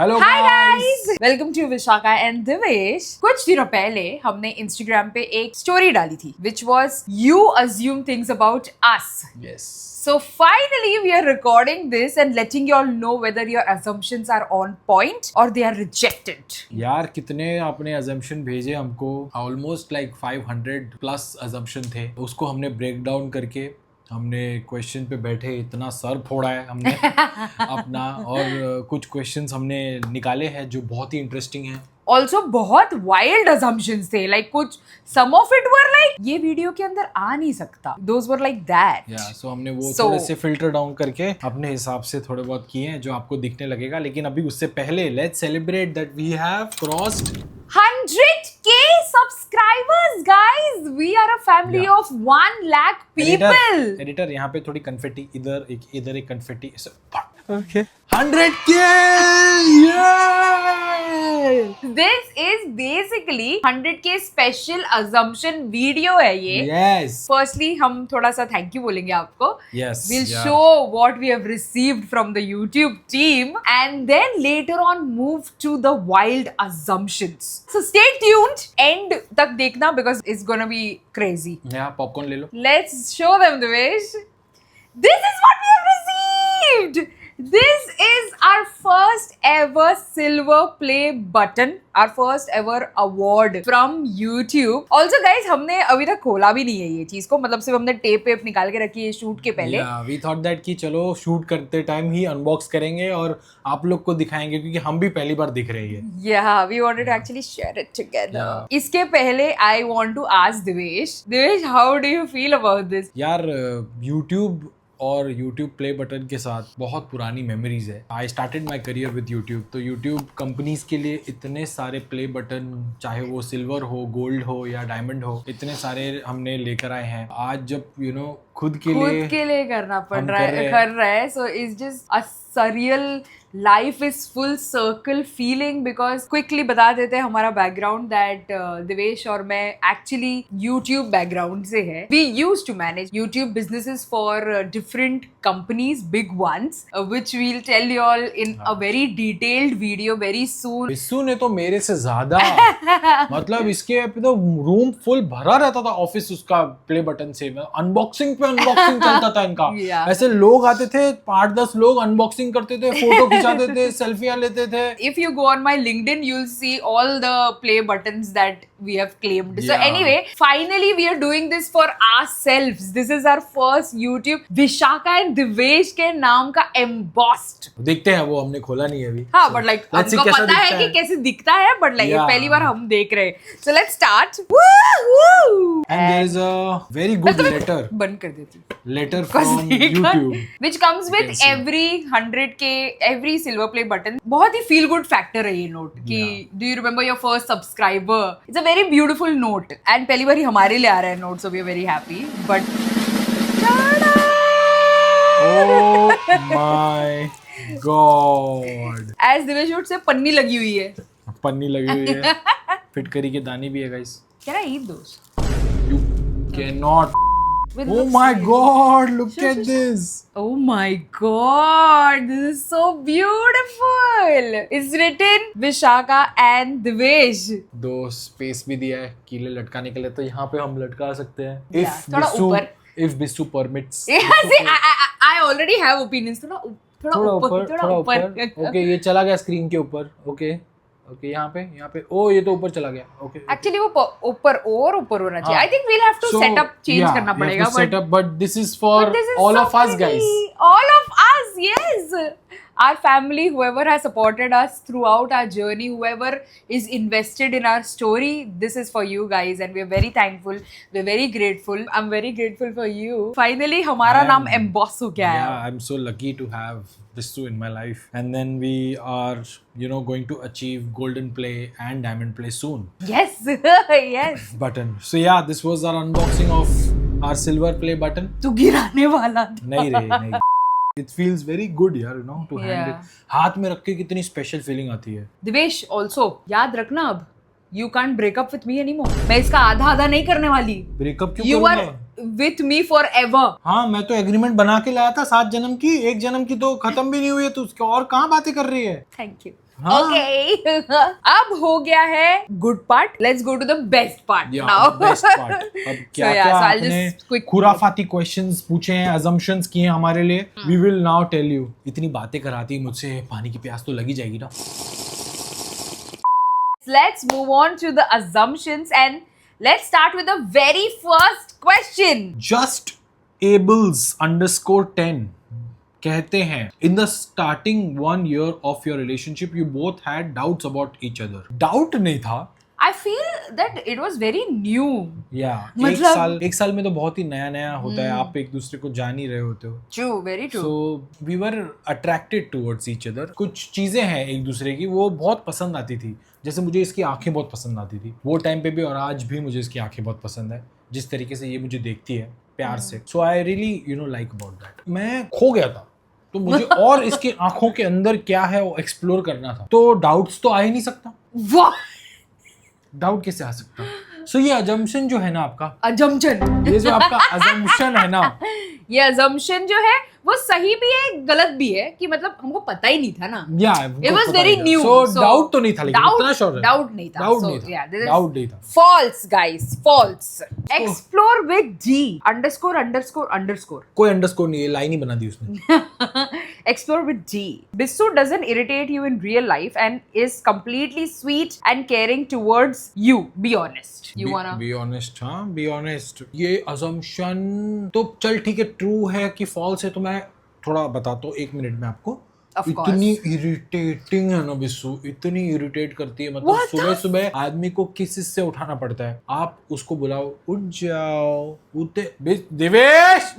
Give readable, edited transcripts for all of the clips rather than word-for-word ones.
Hello hi guys, welcome to Vishakha and Divesh. कुछ दिनों पहले हमने इंस्टाग्राम पे एक स्टोरी डाली थी which was you assume things about us. Yes So finally we are recording this and letting you all know whether your assumptions are on point or they are rejected. यार कितने आपने assumption भेजे हमको, almost like 500 plus assumption थे। उसको हमने break down करके हमने क्वेश्चन पे बैठे इतना सर फोड़ा है हमने अपना, और कुछ क्वेश्चंस हमने निकाले हैं जो बहुत ही इंटरेस्टिंग हैं। Also बहुत wild assumptions थे, like कुछ some of it were like ये वीडियो के अंदर आ नहीं सकता, those were like that. सो हमने वो थोड़े से फिल्टर डाउन करके अपने हिसाब से थोड़े बहुत किए हैं जो आपको दिखने लगेगा। लेकिन अभी उससे पहले let's celebrate that we have crossed 100k subscribers, guys. We are a family Yeah. of 1 lakh people. Editor यहाँ पे थोड़ी कन्फेटी, इधर एक confetti. Okay 100k! This is basically 100k special assumption video है ये। Yes. Firstly, हम थोड़ा सा thank you बोलेंगे आपको। Yes. We'll yeah. show what we have received from the YouTube team and then later on move to the wild assumptions. So stay tuned, end तक देखना because it's gonna be crazy. Yeah, popcorn ले लो। Let's show them, Devesh. This is what we have received. This is our first ever silver play button, our first ever award from YouTube. Also guys, हमने अभी तक खोला भी नहीं है ये चीज को, मतलब सिर्फ हमने टेप वेप निकाल के रखी है शूट के पहले। वी थॉट दैट कि चलो शूट करते टाइम ही अनबॉक्स करेंगे और आप लोग को दिखाएंगे, क्योंकि हम भी पहली बार दिख रहे हैं। Yeah, we wanted to actually share it together. Yeah. इसके पहले I want to ask Devesh. Devesh, how do you feel about this? यार YouTube और YouTube प्ले बटन के साथ बहुत पुरानी मेमोरीज है। I started my career with YouTube, तो YouTube कंपनीज के लिए इतने सारे प्ले बटन, चाहे वो सिल्वर हो, गोल्ड हो या डायमंड हो, इतने सारे हमने लेकर आए हैं। आज जब खुद के लिए करना पड़ रहा है, कर रहा है, so it's just a surreal life is full circle feeling because quickly बता देते हैं हमारा background that दिवेश और मैं actually YouTube background से है। We used to manage YouTube businesses for different companies, big ones, which we'll tell you all in a very detailed video very soon. Bissu ने तो मेरे से ज्यादा मतलब इसके तो रूम फुल भरा रहता था ऑफिस उसका प्ले बटन से। अनबॉक्सिंग पे अनबॉक्सिंग चलता था इनका। Yeah. ऐसे लोग आते थे, 8-10 लोग अनबॉक्सिंग करते थे, फोटो खिंचाते थे, सेल्फियां लेते थे। If you go on my LinkedIn, you'll see all the play buttons that we have claimed. So Yeah. anyway, finally we are doing this for ourselves. This is our first YouTube Vishaka and Divesh के नाम का embossed. देखते हैं, वो हमने खोला नहीं है अभी। हाँ, but like Let's see हमको कैसा पता है दिखता कि है। कैसे दिखता है, but like ये Yeah. पहली बार हम देख रहे हैं. So let's start. Woo! And there is a very good letter. बंद कर देती हूँ. Letter from YouTube. Which comes with every 100k, every silver play button. बहुत ही feel good factor है ये note कि do you remember your first subscriber? It's a very beautiful note and पहली बार ही हमारे लिए आ रहा है note, so we are very happy. But Oh my God. as Divesh would say, पन्नी लगी हुई है. पन्नी लगी हुई है, फिटकरी के दाने भी है guys. Can I eat those? You cannot. With Oh looks my like- God, look Sure, at sure, this. Oh my God, this is so beautiful. It's written Vishaka and Divesh. दो स्पेस भी दिया है कीले लटकाने के लिए, तो यहाँ पे हम लटका सकते हैं। Yeah, थोड़ा ऊपर। If Bissu permits. Yeah, see, I already have opinions. थोड़ा ऊपर. ओके ये चला गया स्क्रीन के ऊपर। ओके यहाँ पे ओ ये तो ऊपर चला गया। ओके Actually वो ऊपर होना चाहिए. I think we'll have to set up, change करना पड़ेगा. But this is for But this is all so of us, pretty. guys. All of us, yes. Our family, whoever has supported us throughout our journey, whoever is invested in our story, this is for you guys and we're very thankful. We're very grateful. I'm very grateful for you. Finally, हमारा नाम emboss हो गया है. Yeah, I'm so lucky to have Bissu in my life. And then we are, going to achieve golden play and diamond play soon. Yes, yes. Button. So yeah, this was our unboxing of our silver play button. तू गिराने वाला था. नहीं It feels very good यार, to hand Yeah. it. हाथ में रख के कितनी स्पेशल फीलिंग आती है। दिवेश, also याद रखना अब You can't break up with me anymore. मैं इसका आधा नहीं करने वाली. ब्रेकअप क्यों You करूंगा? are with me forever. हाँ, मैं तो एग्रीमेंट बना के लाया था 7 जन्म की, 1 जन्म की तो खत्म भी नहीं हुई है, तो उसके और कहाँ बातें कर रही है? Thank you. हाँ। Okay. अब हो गया है good part, let's go to the best part now. Best part. अब क्या yeah, क्या so I'll आपने just quick- खुराफाती क्वेश्चंस पूछे हैं, assumptions किए हैं हमारे लिए. We will now tell you. इतनी बातें कराती है मुझसे, पानी की प्यास तो लगी जाएगी ना. Let's move on to the assumptions and let's start with the very first question. Just Ables _10 कहते हैं, in the starting 1 year of your relationship you both had doubts about each other. Doubt नहीं था. I feel that it was very new. या मतलब- एक साल में तो बहुत ही नया नया होता है. आप एक दूसरे को जान ही रहे होते हो. True, very true. So we were attracted towards each other. कुछ चीजें हैं एक दूसरे की वो बहुत पसंद आती थी. जैसे मुझे इसकी आंखें बहुत पसंद आती थी वो टाइम पे भी, और आज भी मुझे इसकी आंखें बहुत पसंद है, जिस तरीके से ये मुझे देखती है प्यार से. So I really like about that. मैं खो गया था तो मुझे और इसकी आंखों के अंदर क्या है वो एक्सप्लोर करना था. तो डाउट्स तो आ ही नहीं सकता. What? डाउट कैसे आ सकता? सो ये अजम्पशन जो है ना आपका, Assumption. ये जो आपका अजम्पशन है ना, ये assumption जो है वो सही भी है गलत भी है कि मतलब हमको पता ही नहीं था ना. या It was very new. So doubt तो नहीं था, लेकिन इतना श्योर है. Doubt नहीं था. डाउट So, नहीं था. yeah, this is डाउट नहीं था. false, guys. False. Explore with G. ____. कोई अंडरस्कोर नहीं है, लाइन ही बना दी उसने. Explore with G. Bissu doesn't irritate you in real life and is completely sweet and caring towards you. Be honest. You wanna? Be honest. हाँ, be honest. ये assumption तो चल ठीक है, ट्रू है कि फॉल्स है, तो मैं थोड़ा बताता हूँ 1 मिनट में आपको. Of course. इतनी इरिटेटिंग है ना बिस्सू, इतनी इरिटेट करती है. मतलब What सुबह सुबह आदमी को किस चीज से उठाना पड़ता है. आप उसको बुलाओ, उठ जाओ, उठे देवेश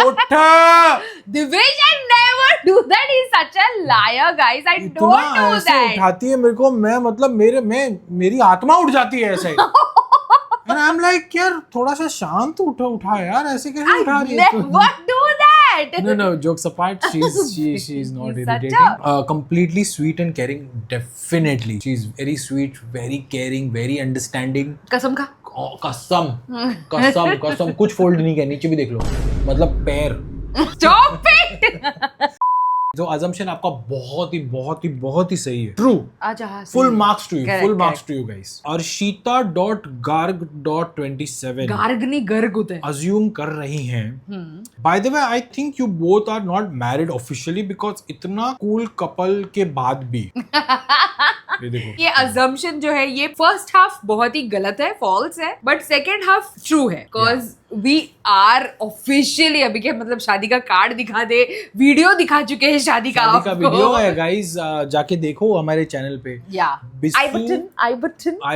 उठा. Divesh, I never do that. He's such a liar, guys. I इतना don't do ऐसे that. उठाती है मेरे को, मैं मतलब मेरी आत्मा उठ जाती है ऐसे. And I'm like, यार थोड़ा सा शांत उठा यार, ऐसे कैसे उठा रही है तू? Never do that. No, jokes apart, she's not He's such irritating. Completely sweet and caring, definitely. She's very sweet, very caring, very understanding. कसम खा. कसम कसम कुछ फोल्ड नहीं किया, नीचे भी देख लो, मतलब पैर. Stop it. जो अजम्पशन आपका बहुत ही सही है. ट्रू. अच्छा, हाँ, फुल सही. Marks to you. Correct, full correct. Marks to you guys. Arshita.garg.27 गार्गनी गर्ग होता है. अज्यूम कर रही हैं. By the way I think you both are not married officially, because इतना कूल कपल के बाद भी. ये देखो, ये assumption जो है ये फर्स्ट हाफ बहुत ही गलत है, फॉल्स है, बट सेकेंड हाफ ट्रू है. बिकॉज वी आर ऑफिशियली, अभी के मतलब शादी का कार्ड दिखा दे, वीडियो दिखा चुके हैं शादी का वीडियो है गाइस, जाके देखो हमारे चैनल पे. या बिस्सू आई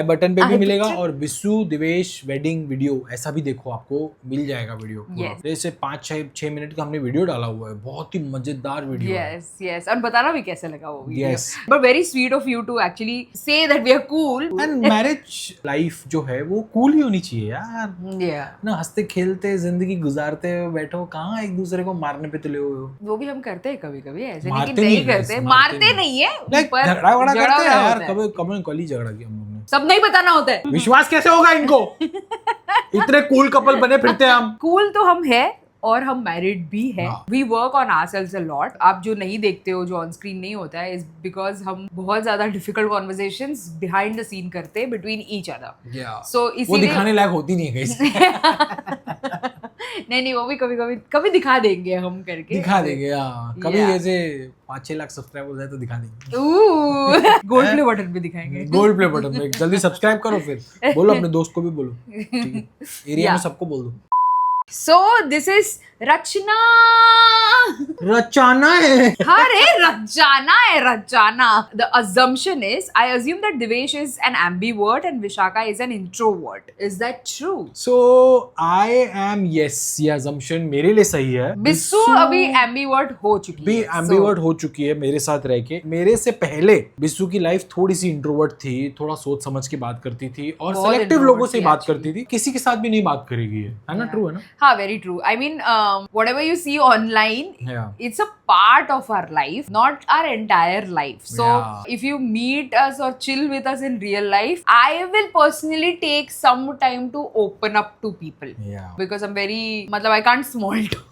बटन पे भी I मिलेगा, button. और बिस्सू दिवेश वेडिंग वीडियो ऐसा भी देखो, आपको मिल जाएगा वीडियो. Yes. जैसे 5-6 मिनट का हमने वीडियो डाला हुआ है, बहुत ही मजेदार वीडियो है. यस और बताना भी कैसे लगा वो video. Yes. But very sweet of you to actually say that we are cool. And marriage life जो है वो कूल ही होनी चाहिए यार. ना हंसते खेलते जिंदगी गुजारते हो, बैठो, कहाँ एक दूसरे को मारने पे तुले हुए हो. वो भी हम करते हैं कभी कभी, ऐसे नहीं मारते कि नहीं नहीं करते. है, मारते नहीं है, लाइक पर झगड़ा वगड़ा झगड़ा करते हैं यार. होता है. कभी कभी कल ही झगड़ा किया हम लोग ने. सब नहीं बताना होता है. विश्वास कैसे होगा इनको? इतने कूल कपल बने फिरते हैं हम. कूल तो हम है और हम मैरिड भी है. हाँ. We work on ourselves a lot. आप जो नहीं देखते हो, जो ऑन स्क्रीन नहीं होता है, इज बिकॉज हम बहुत ज्यादा difficult conversations behind the scene करते हैं बिटवीन ईच अदर. सो वो इसीलिए दिखाने लायक होती नहीं है guys. नहीं वो भी कभी दिखा देंगे हम करके. दिखा देंगे. हाँ, कभी Yeah. ऐसे 5-6 लाख सब्सक्राइबर हो जाए तो दिखा देंगे. गोल्ड प्ले बटन पे दिखाएंगे. गोल्ड प्ले बटन में जल्दी सब्सक्राइब करो, फिर बोलो अपने दोस्त को भी बोलो. ठीक है, एरिया में Yeah. सबको बोल दो. So this is रचना. रचाना है. हाँ रे, रचाना है, रचाना. The assumption is, I assume that Divesh is an ambivert and Vishaka is an introvert. Is that true? So I am yes. ये assumption मेरे लिए सही है. बिस्सू अभी ambivert हो चुकी भी है. एम्बिवर्ट हो चुकी है मेरे साथ रह के. मेरे से पहले बिस्सू की लाइफ थोड़ी सी इंट्रोवर्ट थी, थोड़ा सोच समझ के बात करती थी और बहुत सेलेक्टिव introvert लोगों से थी बात actually. करती थी. किसी के साथ भी नहीं बात करेगी, है ना? ट्रू है ना? हाँ, very true. I mean, whatever you see online, Yeah. it's a part of our life, not our entire life. So Yeah. if you meet us or chill with us in real life, I will personally take some time to open up to people. Yeah. Because I'm very, matlab I can't small talk.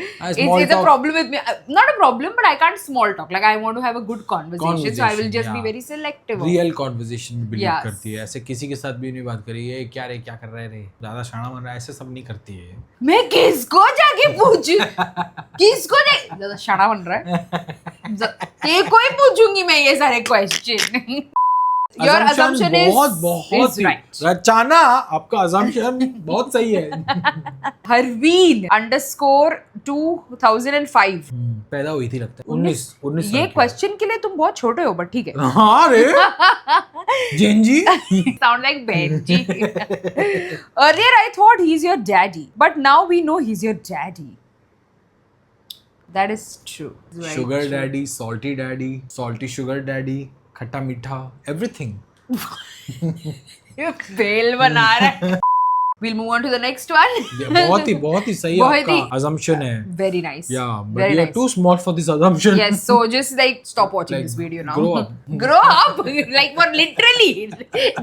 It's a problem with me. Not a problem, but I can't small talk. Like I want to have a good conversation, so I will just be very selective. Real conversation में believe Yes. करती है, ऐसे किसी के साथ भी नहीं बात करी है, क्या रे क्या कर रहा है रे, ज्यादा शाना बन रहा है, ऐसे सब नहीं करती है। मैं किसको जाके पूछूं? किसको ज्यादा शाना बन रहा है? ये कोई पूछूंगी मैं ये सारे question. Your assumption is right. रचाना आपका assumption बहुत सही है। हरवीन _2005 पैदा हुई थी लगता है 19 ये क्वेश्चन के लिए तुम बहुत छोटे हो बट ठीक है। हाँ रे Gen Z sound like Benji. Earlier I thought he's your daddy, but now we know he's your daddy. That is true. Sugar daddy, salty sugar daddy, खट्टा मीठा, everything. बेल बना रहा है। We'll move on to the next one. बहुत ही सही आपका assumption है. Very nice. Yeah, but Very you are nice. too small for this assumption. Yes, so just like stop watching Like, this video now. grow up. Grow up, like for literally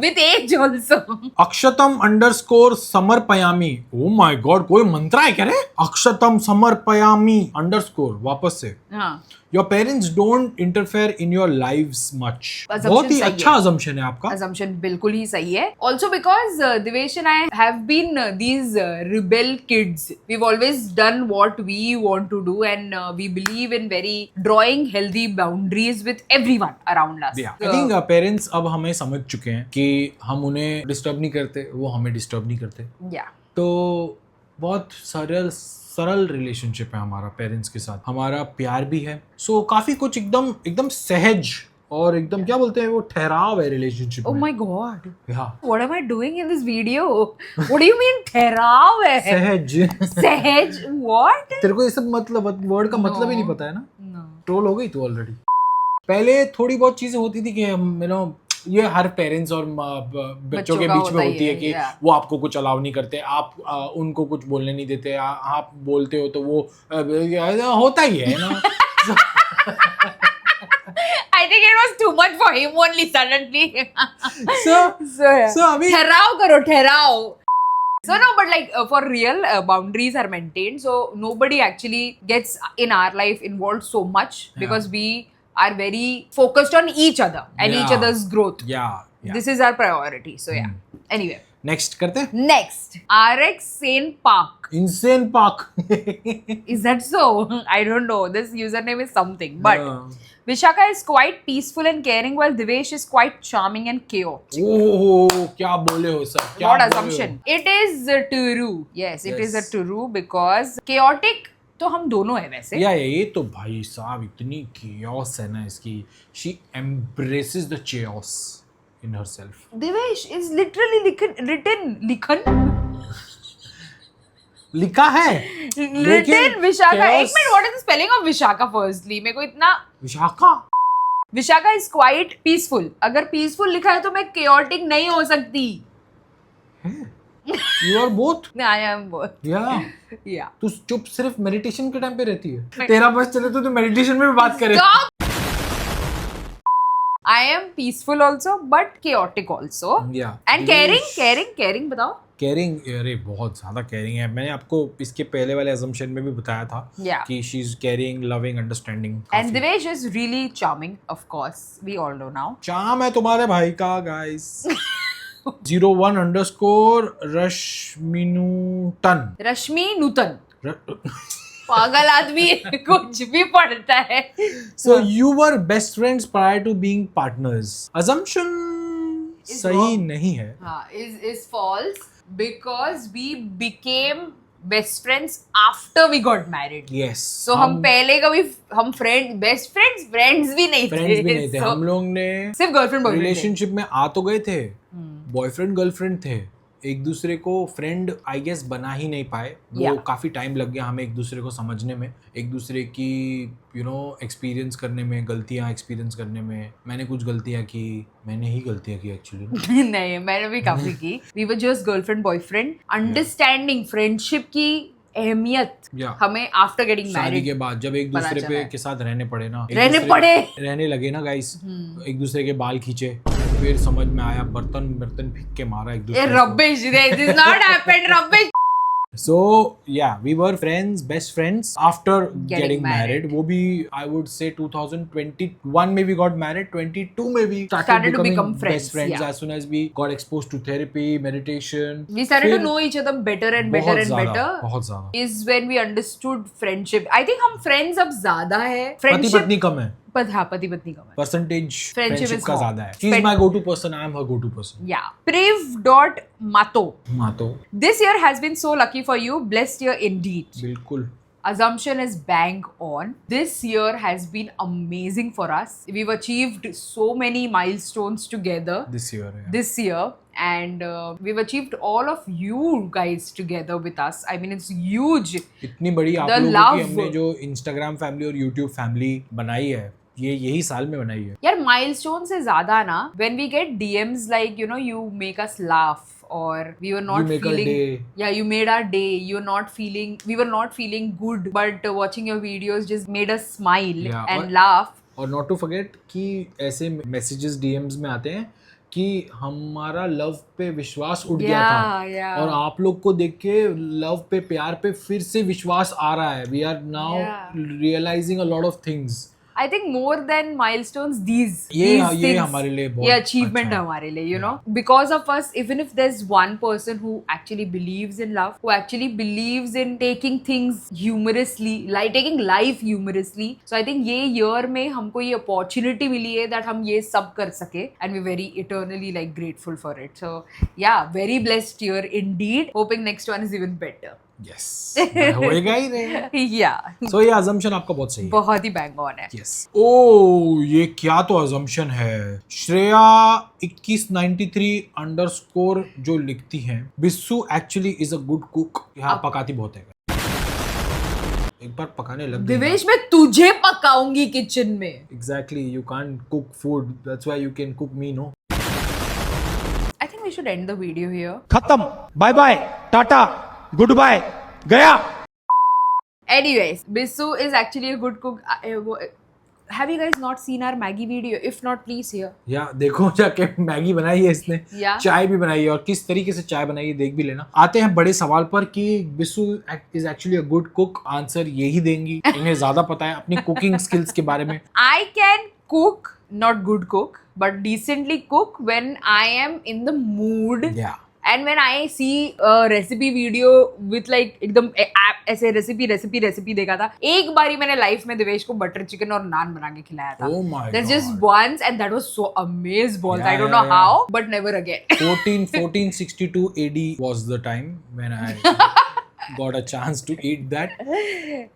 with age also. अक्षतम _ Samar Payami. Oh my god, कोई मंत्र है क्या रे? अक्षतम summer पयामी _ वापस से. हाँ. Your parents don't interfere in your lives much. Assumption बहुत ही सही अच्छा है. assumption है आपका. Assumption बिल्कुल ही सही है. Also because Devesh and I have been these rebel kids. We've always done what we want to do and we believe in very drawing healthy boundaries with everyone around us. Yeah. I think parents अब हमें समझ चुके हैं कि हम उन्हें disturb नहीं करते, वो हमें डिस्टर्ब नहीं करते. Yeah. तो बहुत सरल रिलेशनशिप है हमारा पेरेंट्स के साथ. हमारा प्यार भी है. सो काफी कुछ एकदम सहज और एकदम क्या बोलते हैं वो ठहराव है रिलेशनशिप Oh में. my god. Yeah. What am I doing in this video? What do you mean ठहराव है? सहज. सहज? What? तेरे को ये सब मतलब वर्ड का मतलब ही नहीं पता है ना? No. ट्रोल हो गई तू ऑलरेडी. पहले थोड़ी बहुत चीजें होती थी कि हम ये हर पेरेंट्स और बच्चों के बीच में होती है कि वो आपको कुछ अलाउ नहीं करते, आप उनको कुछ बोलने नहीं देते, आप बोलते हो तो वो होता ही है ना. I think it was too much for him only suddenly. So अभी ठहराव करो ठहराव. So no, but like for real, boundaries are maintained. So nobody actually gets in our life involved so much because we are very focused on each other and each other's growth. Yeah. This is our priority. So yeah. Anyway. Next करते हैं. Next, RX Sane Park. Insane Park. Is that so? I don't know. This username is something. But Vishaka is quite peaceful and caring while Devesh is quite charming and chaotic. Oh, क्या बोले हो sir? What assumption? It is true. Yes, it is a true because chaotic तो हम दोनों है वैसे. ये तो भाई साहब इतनी chaos है ना इसकी. She embraces the chaos in herself. Devesh is literally लिखन लिखा है. written Vishaka. एक minute, what is the spelling of Vishaka firstly? मेरे को इतना. Vishaka is quite peaceful. अगर peaceful लिखा है तो मैं chaotic नहीं हो सकती. You are both. I am both. Yeah. Yeah. तू चुप सिर्फ मेडिटेशन के टाइम पे रहती है. तेरा बस चले तो तू मेडिटेशन में भी बात करे. I am peaceful also, but chaotic also. Yeah. And caring बताओ. Caring, अरे बहुत ज़्यादा caring है. मैंने आपको इसके पहले वाले assumption में भी बताया था कि she is caring, loving, understanding. And Devesh is really charming, of course. We all know now. चाम है तुम्हारे भाई का guys. 01 _ रश्मिनूतन. रश्मि नूतन. पागल आदमी कुछ भी पढ़ता है. So you were best friends prior to being partners. Assumption सही नहीं है. हाँ, is false because we became best friends after we got married. Yes. So हम पहले कभी हम friends भी नहीं थे. हम लोग ने सिर्फ गर्लफ्रेंड बॉयफ्रेंड रिलेशनशिप में आ तो गए थे, बॉयफ्रेंड गर्लफ्रेंड थे, एक दूसरे को फ्रेंड आई गेस बना ही नहीं पाए. वो काफी टाइम लग गया हमें एक दूसरे को समझने में, एक दूसरे की एक्सपीरियंस करने में, गलतियां एक्सपीरियंस करने में. मैंने कुछ गलतियां की, मैंने ही गलतियां की एक्चुअली. नहीं, मैंने भी काफी की. We were just girlfriend boyfriend. Understanding friendship की अहमियत हमें आफ्टर गेटिंग मैरिड के बाद जब एक दूसरे के साथ रहने लगे ना गाइस, एक दूसरे के बाल खींचे, फिर समझ में आया बर्तन फेंक के मारा एक दूसरे को. Rubbish. This is not happened. Rubbish. So yeah, we were friends, best friends after getting married. वो भी I would say 2021 में we got married, 22 में we started to becoming become friends, best friends yeah. as soon as we got exposed to therapy, meditation. We started to फिर know each other better and better बहुत and ज़्यादा, better. बहुत ज़्यादा। Is when we understood friendship. I think हम friends अब ज़्यादा है. पति Friendship पत्नी कम है, पति पत्नी कम है. परसेंटेज Friendship फ्रेंडशिप is का more. ज्यादा है. She is my go-to person, I am her go-to person. Yeah. Priv.mato. मातो This year has been so lucky for you. Blessed year indeed. बिल्कुल. Assumption is bang on. This year has been amazing for us. We've achieved so many milestones together This year, yeah. this year, and we've achieved all of you guys together with us. I mean, it's huge. इतनी बड़ी आप The लोगों love. की हमने जो Instagram family और YouTube family बनाई है, ये यही साल में बनाई है. यार milestone से ज़्यादा ना, when we get DMs like, you know, you make us laugh, or we were not You make our feeling, day. yeah, you made our day. We were not feeling good, but watching your videos just made us smile Yeah, and और- laugh. और not to forget कि ऐसे messages DMs में आते हैं कि हमारा love पे विश्वास उठ गया था, Yeah. और आप लोग को देख के लव पे, प्यार पे फिर से विश्वास आ रहा है. We are now Yeah. Realising a lot of things. I think more than milestones, these ये things, हमारे लिए बहुत ये achievement अच्छा है. हमारे लिए, you know, because of us. Even if there's one person who actually believes in love, who actually believes in taking things humorously, like taking life humorously, so I think ये year में हमको ये opportunity मिली है that हम ये सब कर सके, and we're very eternally like grateful for it. So yeah, very blessed year indeed. Hoping next one is even better. Yes, होएगा ही नहीं. Yeah, सो ये assumption आपका बहुत सही है. बहुत ही bang on है. Yes. ओ ये क्या तो assumption है. श्रेया 2193 अंडरस्कोर जो लिखती हैं, Bissu actually is a good cook. यहाँ पकाती बहुत है. एक बार पकाने लग गई. दिवेश मैं तुझे पकाऊंगी किचन में. Exactly, you can't cook food. That's why you can cook me, no? I think we should end the video here. खत्म. बाय बाय, टाटा, गुड बाय, गया. Anyways, Bissu is actually a good cook. Have you guys not seen our Maggie video? If not, please here. या देखो जाके Maggi बनाई है इसने, Yeah. चाय भी बनाई है, और किस तरीके से चाय बनाई है देख भी लेना. आते हैं बड़े सवाल पर कि Bissu is actually a good cook. Answer यही देंगी, इन्हें ज्यादा पता है अपनी कुकिंग स्किल्स के बारे में. I can cook, not good cook, but decently cook when I am in the mood. या And when I see a recipe video with like एकदम ऐसे रेसिपी देखा था. एक बारी मैंने लाइफ में दिवेश को बटर चिकन और नान बना के खिलाया था. Oh my That's just God. once, and that was so amazing balls. Yeah, I don't yeah, know yeah. how, but never again. 1462 AD was the time when I got a chance to eat that.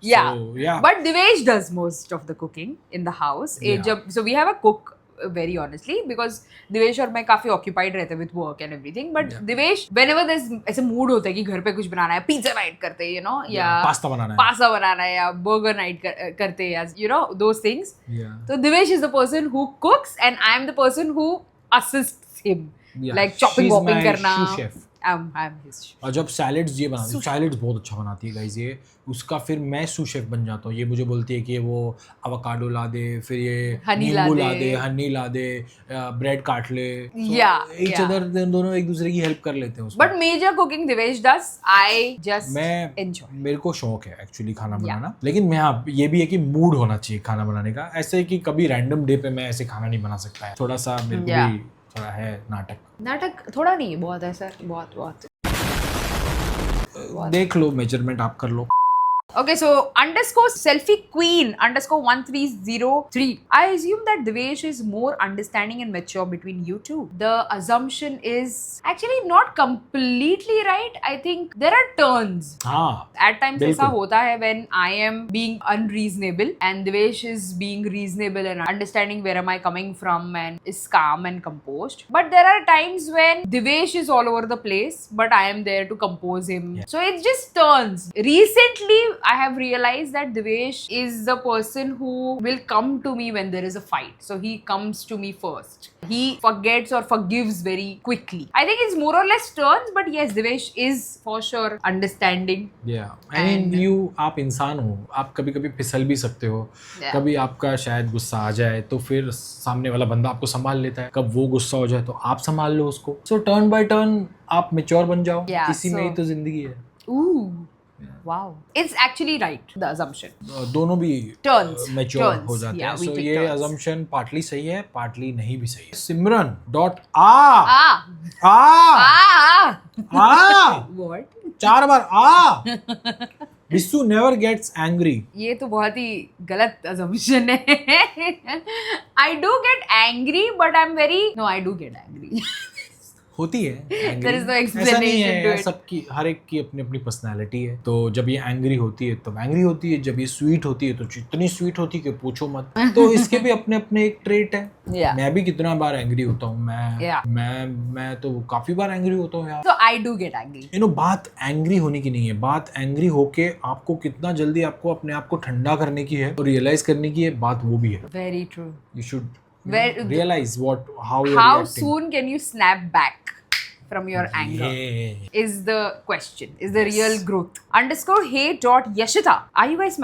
Yeah. So, yeah. But Divesh does most of the cooking in the house. Yeah. So we have a cook, very honestly, because Divesh और मैं काफी occupied रहते हैं with work and everything. But Yeah. Divesh, whenever there's ऐसे mood होता है कि घर पे कुछ बनाना है, pizza night करते हैं, you know, या पास्ता बनाना है. पास्ता बनाना है, या burger night करते हैं, you know, those things. Yeah. So Divesh is the person who cooks, and I am the person who assists him, Yeah. like chopping, She's wopping my करना. sous chef. I'm his chef. और जब salads ये बनाती है, salads बहुत अच्छा बनाती है गाइस ये, उसका फिर मैं सूस शेफ बन जाता हूँ. ये मुझे बोलती है कि वो एवोकाडो ला दे, फिर ये हनी ला नींबू दे. ला दे, हनी ला दे, ब्रेड काट ले. Yeah, each yeah. अदर दोनों एक दूसरे की हेल्प कर लेते हैं उसमें. But major cooking Divesh does. I just मैं enjoy. मेरे को शौक है एक्चुअली खाना बनाना, लेकिन मैं हाँ ये भी है कि मूड होना चाहिए खाना बनाने का. ऐसे कि कभी रैंडम डे पे मैं ऐसे खाना नहीं बना सकता है. थोड़ा सा मेरे को Yeah. भी थोड़ा है नाटक. नाटक थोड़ा नहीं, बहुत है सर, बहुत. देख लो, मेजरमेंट आप कर लो. Okay, so underscore selfie queen underscore 1303. I assume that Divesh is more understanding and mature between you two. The assumption is actually not completely right. I think there are turns. हाँ At times बिल्कुल. ऐसा होता है when I am being unreasonable and Divesh is being reasonable and understanding where am I coming from and is calm and composed. But there are times when Divesh is all over the place, but I am there to compose him. Yeah. So it just turns. Recently, I have realized that Divesh is the person who will come to me when there is a fight. So he comes to me first. He forgets or forgives very quickly. I think it's more or less turns, but yes, Divesh is for sure understanding. Yeah, I mean you आप इंसान हो, आप कभी कभी फिसल भी सकते हो. Yeah. कभी आपका शायद गुस्सा आ जाए तो फिर सामने वाला बंदा आपको संभाल लेता है. कब वो गुस्सा हो जाए तो आप संभाल लो उसको. So turn by turn आप मेच्योर बन जाओ. Yeah, इसी में so- ही तो जिंदगी है. Ooh. Wow. It's actually right, the assumption. दोनों भी Turns. Mature Turns. हो जाते Yeah, हैं. we So take ये turns. assumption partly सही है, partly नहीं भी सही है. Simran dot Ah. What? 4 bar Bissu never gets angry. ये तो बहुत ही गलत assumption है. I do get angry, but I'm very... No, I do get angry. होती है angry. There is no ऐसा नहीं explanation है, to it. सबकी हर एक की अपनी अपनी पर्सनालिटी है. तो जब ये एंग्री होती है तो एंग्री होती है, जब ये स्वीट होती है तो इतनी स्वीट होती है कि पूछो मत. तो इसके भी अपने अपने एक ट्रेट है. Yeah. मैं भी कितना बार एंग्री होता हूँ. Yeah. मैं तो काफी बार एंग्री होता हूँ यार. So I do get angry. बात एंग्री होने की नहीं है, बात एंग्री होके आपको कितना जल्दी आपको अपने आप को ठंडा करने की है और रियलाइज करने की है, बात वो भी है. Very true. You should Realize how you're How reacting. soon can you snap back from your anger? Yeah. Is the question. Is the real growth. _ hey dot Yashita. Are you guys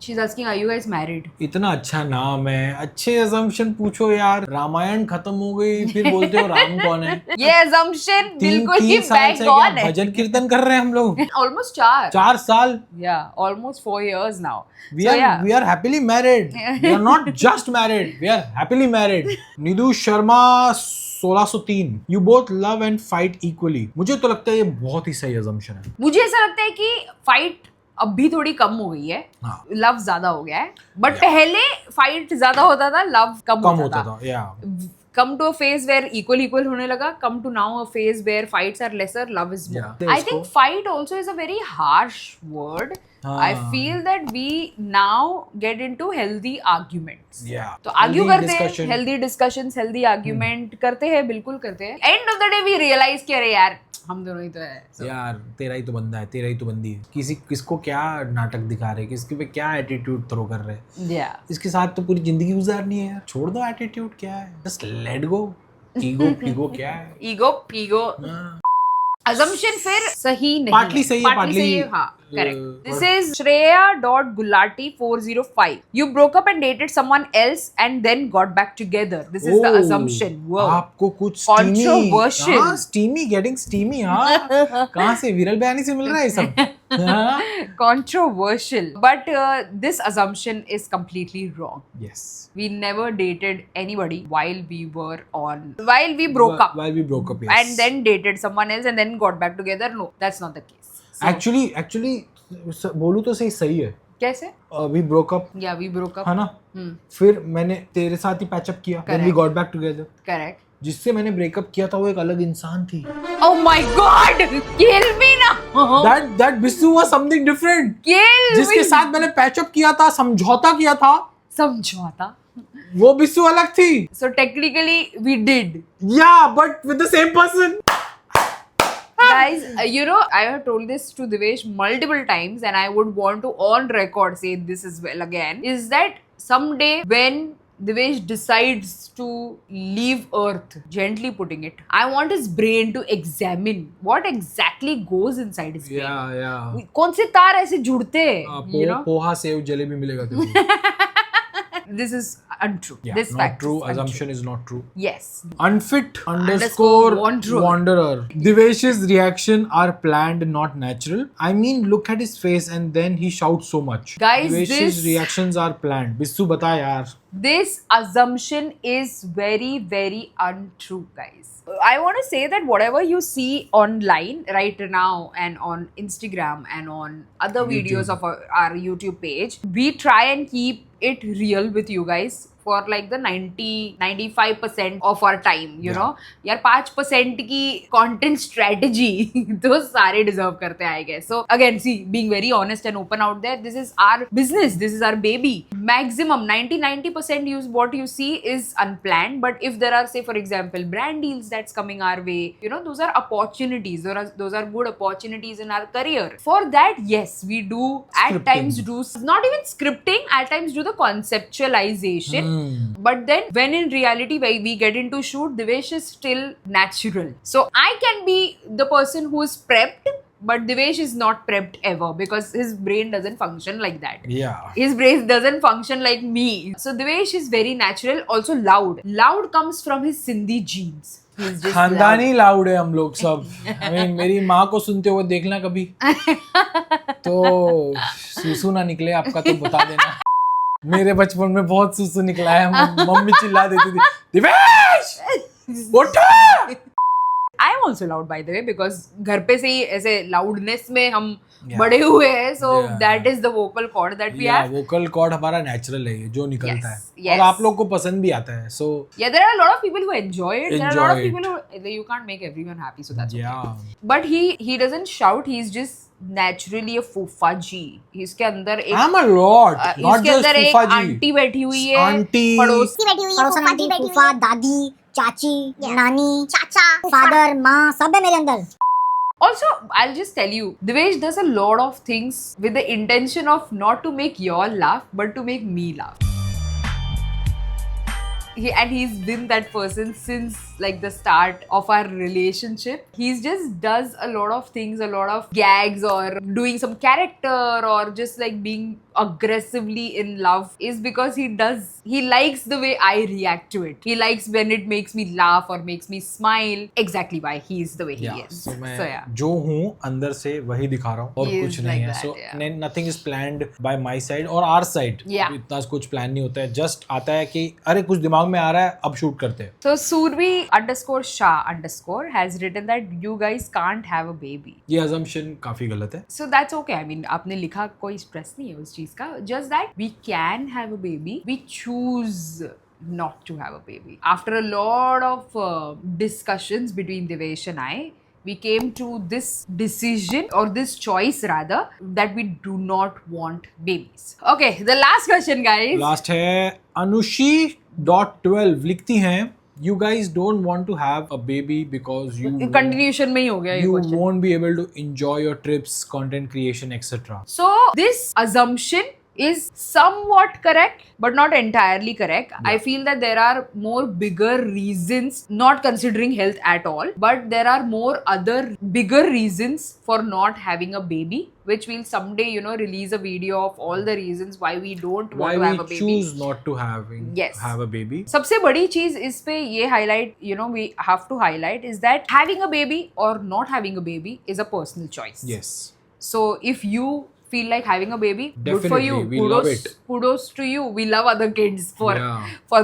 She's asking, are you guys married? इतना अच्छा नाम है, अच्छे assumption पूछो यार. रामायण खत्म हो गई फिर बोलते हो राम कौन है. ये assumption बिल्कुल ही 3 साल bang से क्या on है. भजन कीर्तन कर रहे हैं हम लोग. Almost 4. 4 साल. Yeah, almost 4 years now. We are happily married. We are not just married. We are happily married. Nidhu Sharma 1603. You both love and fight equally. मुझे तो लगता है ये बहुत ही सही assumption है. मुझे ऐसा लगता है कि फाइट अब भी थोड़ी कम हो गई है. हाँ. लव ज्यादा हो गया है. बट पहले फाइट ज्यादा होता था, लव कम होता था. Yeah. Come to a phase where equal होने लगा. Come to now a phase where fights are lesser, love is more. Yeah. I think fight also is a very harsh word. I feel that we now get into healthy arguments. Yeah. तो argue करते हैं, healthy discussions, healthy argument करते हैं, बिल्कुल करते हैं. End of the day we realize कि अरे यार हम दोनों ही तो है. यार तेरा ही तो बंदा है, तेरा ही तो बंदी है. किसको क्या नाटक दिखा रहे, किसके पे क्या एटीट्यूड थ्रो कर रहे हैं. Yeah. इसके साथ तो पूरी जिंदगी गुजारनी है यार. छोड़ दो एटीट्यूड क्या है, जस्ट लेट गो. ईगो क्या है. ईगो assumption फिर सही नहीं Partly सही है, partly हाँ, correct. This is Shreya.Gulati405. You broke up and dated someone else and then got back together. This is the assumption. Wow. आपको कुछ Controversial. Steamy getting steamy. हाँ. कहाँ से विरल बयानी से मिल रहा है ये सब. Controversial. But this assumption is completely wrong. Yes. We never dated anybody while we broke up. While we broke up, yes. And then dated someone else and then got back together. No, that's not the case. So, Actually बोलूँ तो सही है. कैसे? We broke up. Yeah, we broke up. है ना. फिर मैंने तेरे साथ ही पैचअप किया. Then we got back together. Correct. जिससे मैंने ब्रेकअप किया था वो एक अलग इंसान थी. Oh my God! Kill me now! That Bissu was something different. Kill जिसके me! साथ मैंने पैचअप किया था, समझौता किया था, समझौता. वो बिस्सू अलग थी. So technically we did. Yeah, but with the same person. Guys, I have told this to Devesh multiple times and I would want to on record say this as well again, is that someday when Devesh decides to leave Earth, gently putting it, I want his brain to examine what exactly goes inside his brain. Yeah. कौन से तार ऐसे जुड़ते हैं, you know? Poha save jalebi मिलेगा तेरे. This is untrue. Yeah, this not fact true. is untrue. Assumption is not true. Yes. Unfit Underscore wanderer. Divesh's reaction are planned, not natural. I mean, look at his face and then he shouts so much. Guys, Divesh's reactions are planned. Bissu bata yaar. This assumption is very, very untrue, guys. I want to say that whatever you see online right now and on Instagram and on other videos of our YouTube page, we try and keep it real with you guys for like the 90-95% of our time, you know. यार 5% की content strategy तो सारे deserve करते हैं, I guess. So again, see, being very honest and open out there, this is our business, this is our baby. Maximum 90% what you see is unplanned, but if there are, say for example, brand deals that's coming our way, you know, those are opportunities. Those are good opportunities in our career. For that, yes, we do at times do not even scripting, at times do the conceptualization. But then when in reality we get into shoot, Devesh is still natural. So I can be the person who is prepped, but Devesh is not prepped ever because his brain doesn't function like that. Yeah. His brain doesn't function like me. So Devesh is very natural, also loud. Loud comes from his Sindhi genes. he's just खानदानी loud है हम लोग सब. I mean, मेरी माँ को सुनते हुए देखना कभी तो सूसू ना निकले आपका तो बता देना. मेरे बचपन में बहुत सूसू निकला है. मम्मी चिल्ला देती थी, दिवेश उठ. I am also loud by the way because घर पे से ही ऐसे loudness में हम बड़े हुए हैं, so that is the vocal cord that we have. Vocal cord हमारा नेचुरल है, जो निकलता है. yes. और आप लोग को पसंद भी आता है. So yeah, there are a lot of people who enjoy it. There are a lot of people who you can't make everyone happy, so that's okay. But he doesn't shout. He's just naturally a फूफाजी. इसके अंदर एक I'm a lot, not इसके just अंदर एक फूफाजी. Aunty बैठी हुई है, आंटी, पड़ोसी बैठी हुई है, पड़ोसन आंटी, फूफा, दादी, चाची, नानी, चाचा, फादर, माँ, सब है मेरे अंदर. Also, I'll just tell you, Divesh does a lot of things with the intention of not to make you all laugh, but to make me laugh. And he's been that person since like the start of our relationship. He's just does a lot of things, a lot of gags or doing some character or just like being aggressively in love is because he likes the way I react to it. He likes when it makes me laugh or makes me smile. Exactly why he is the way he is. So मैं yeah. जो हूँ अंदर से वही दिखा रहा हूँ और He कुछ is नहीं like है. that, So yeah. nothing is planned by my side or our side. Yeah. इतना कुछ प्लान नहीं होता है. Just आता है कि अरे कुछ दिमाग में आ रहा है, अब शूट करते हैं. So Survi_Shah_ has written that you guys can't have a baby. ये assumption काफी गलत है. So that's okay. I mean, आपने लिखा कोई stress नहीं है उस चीज का. Just that we can have a baby. We choose not to have a baby. After a lot of discussions between Divesh and I, we came to this decision or this choice rather that we do not want babies. Okay, the last question, guys. Last है Anushi.12 लिखती हैं, you guys don't want to have a baby because you Continuation में ही हो गया ये you question. won't be able to enjoy your trips, content creation, etc. So this assumption is somewhat correct, but not entirely correct. I feel that there are more bigger reasons, not considering health at all, but there are more other bigger reasons for not having a baby, which we'll someday, release a video of all the reasons why we don't want Why to have a we baby. choose not to have a baby. सबसे बड़ी चीज इस पे ये highlight, we have to highlight is that having a baby or not having a baby is a personal choice. Yes. So if you feel like having a baby, good for Definitely, you. we love it. Kudos to you. We love other kids for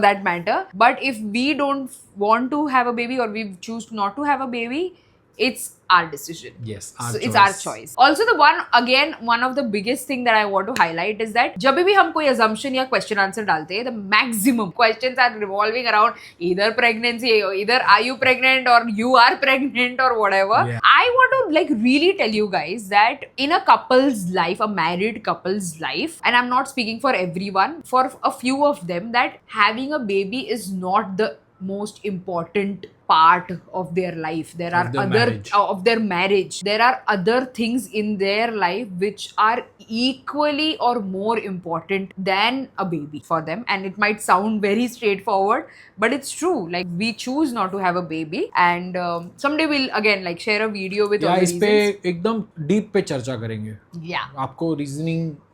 that matter. But if we don't want to have a baby or we choose not to have a baby, it's our decision. Yes, it's our choice. Also, one of the biggest thing that I want to highlight is that जब भी हम कोई assumption या question answer डालते हैं, the maximum questions are revolving around either pregnancy, either are you pregnant or you are pregnant or whatever. Yeah. I want to like really tell you guys that in a couple's life, a married couple's life, and I'm not speaking for everyone, for a few of them, that having a baby is not the most important part of their life. There are of their marriage. There are other things in their life which are equally or more important than a baby for them. And it might sound very straightforward, but it's true. Like we choose not to have a baby, and someday we'll again like share a video with all the इस पे reasons. एकदम deep पे चर्चा करेंगे. Yeah. आपको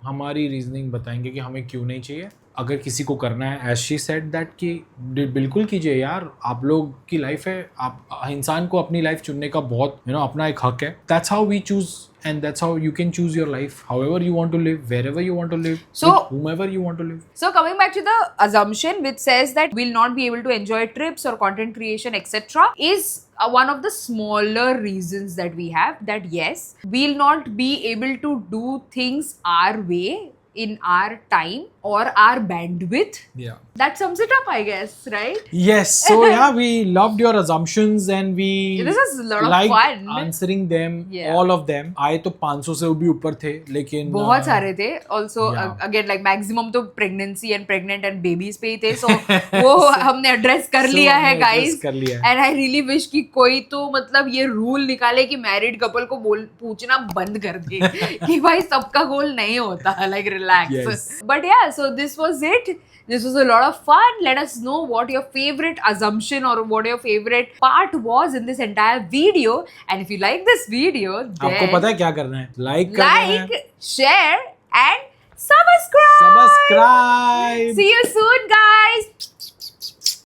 हमारी reasoning बताएंगे कि हमें क्यों नहीं चाहिए. अगर किसी को करना है, एज शी सेड दैट, कि बिल्कुल कीजिए यार. आप लोग की लाइफ है, आप इंसान को अपनी लाइफ चुनने का बहुत अपना एक हक है. That's how we choose and that's how you can choose your life however you want to live, wherever you want to live, with whomever you want to live. So coming back to the assumption which says that we'll not be able to enjoy trips or content creation, etc., is one of the smaller reasons that we have, that yes, we'll not be able to do things our way in our time or our bandwidth. Yeah, that sums it up, I guess, right? Yes. So yeah, we loved your assumptions and we this is a lot of liked fun answering them. Yeah. All of them. आए तो 500 से भी ऊपर थे, लेकिन बहुत सारे थे. Also yeah. Again like maximum तो pregnancy and pregnant and babies पे ही थे. So वो हमने address कर लिया है guys. And I really wish कि कोई तो मतलब ये rule निकाले कि married couple को पूछना बंद कर दे कि भाई सबका goal नहीं होता. Like relax. Yes. But yeah, so this was it. This was a lot of fun. Let us know what your favorite assumption or what your favorite part was in this entire video. And if you like this video, then आपको पता है क्या करना है? Like, share and subscribe. Subscribe. See you soon, guys.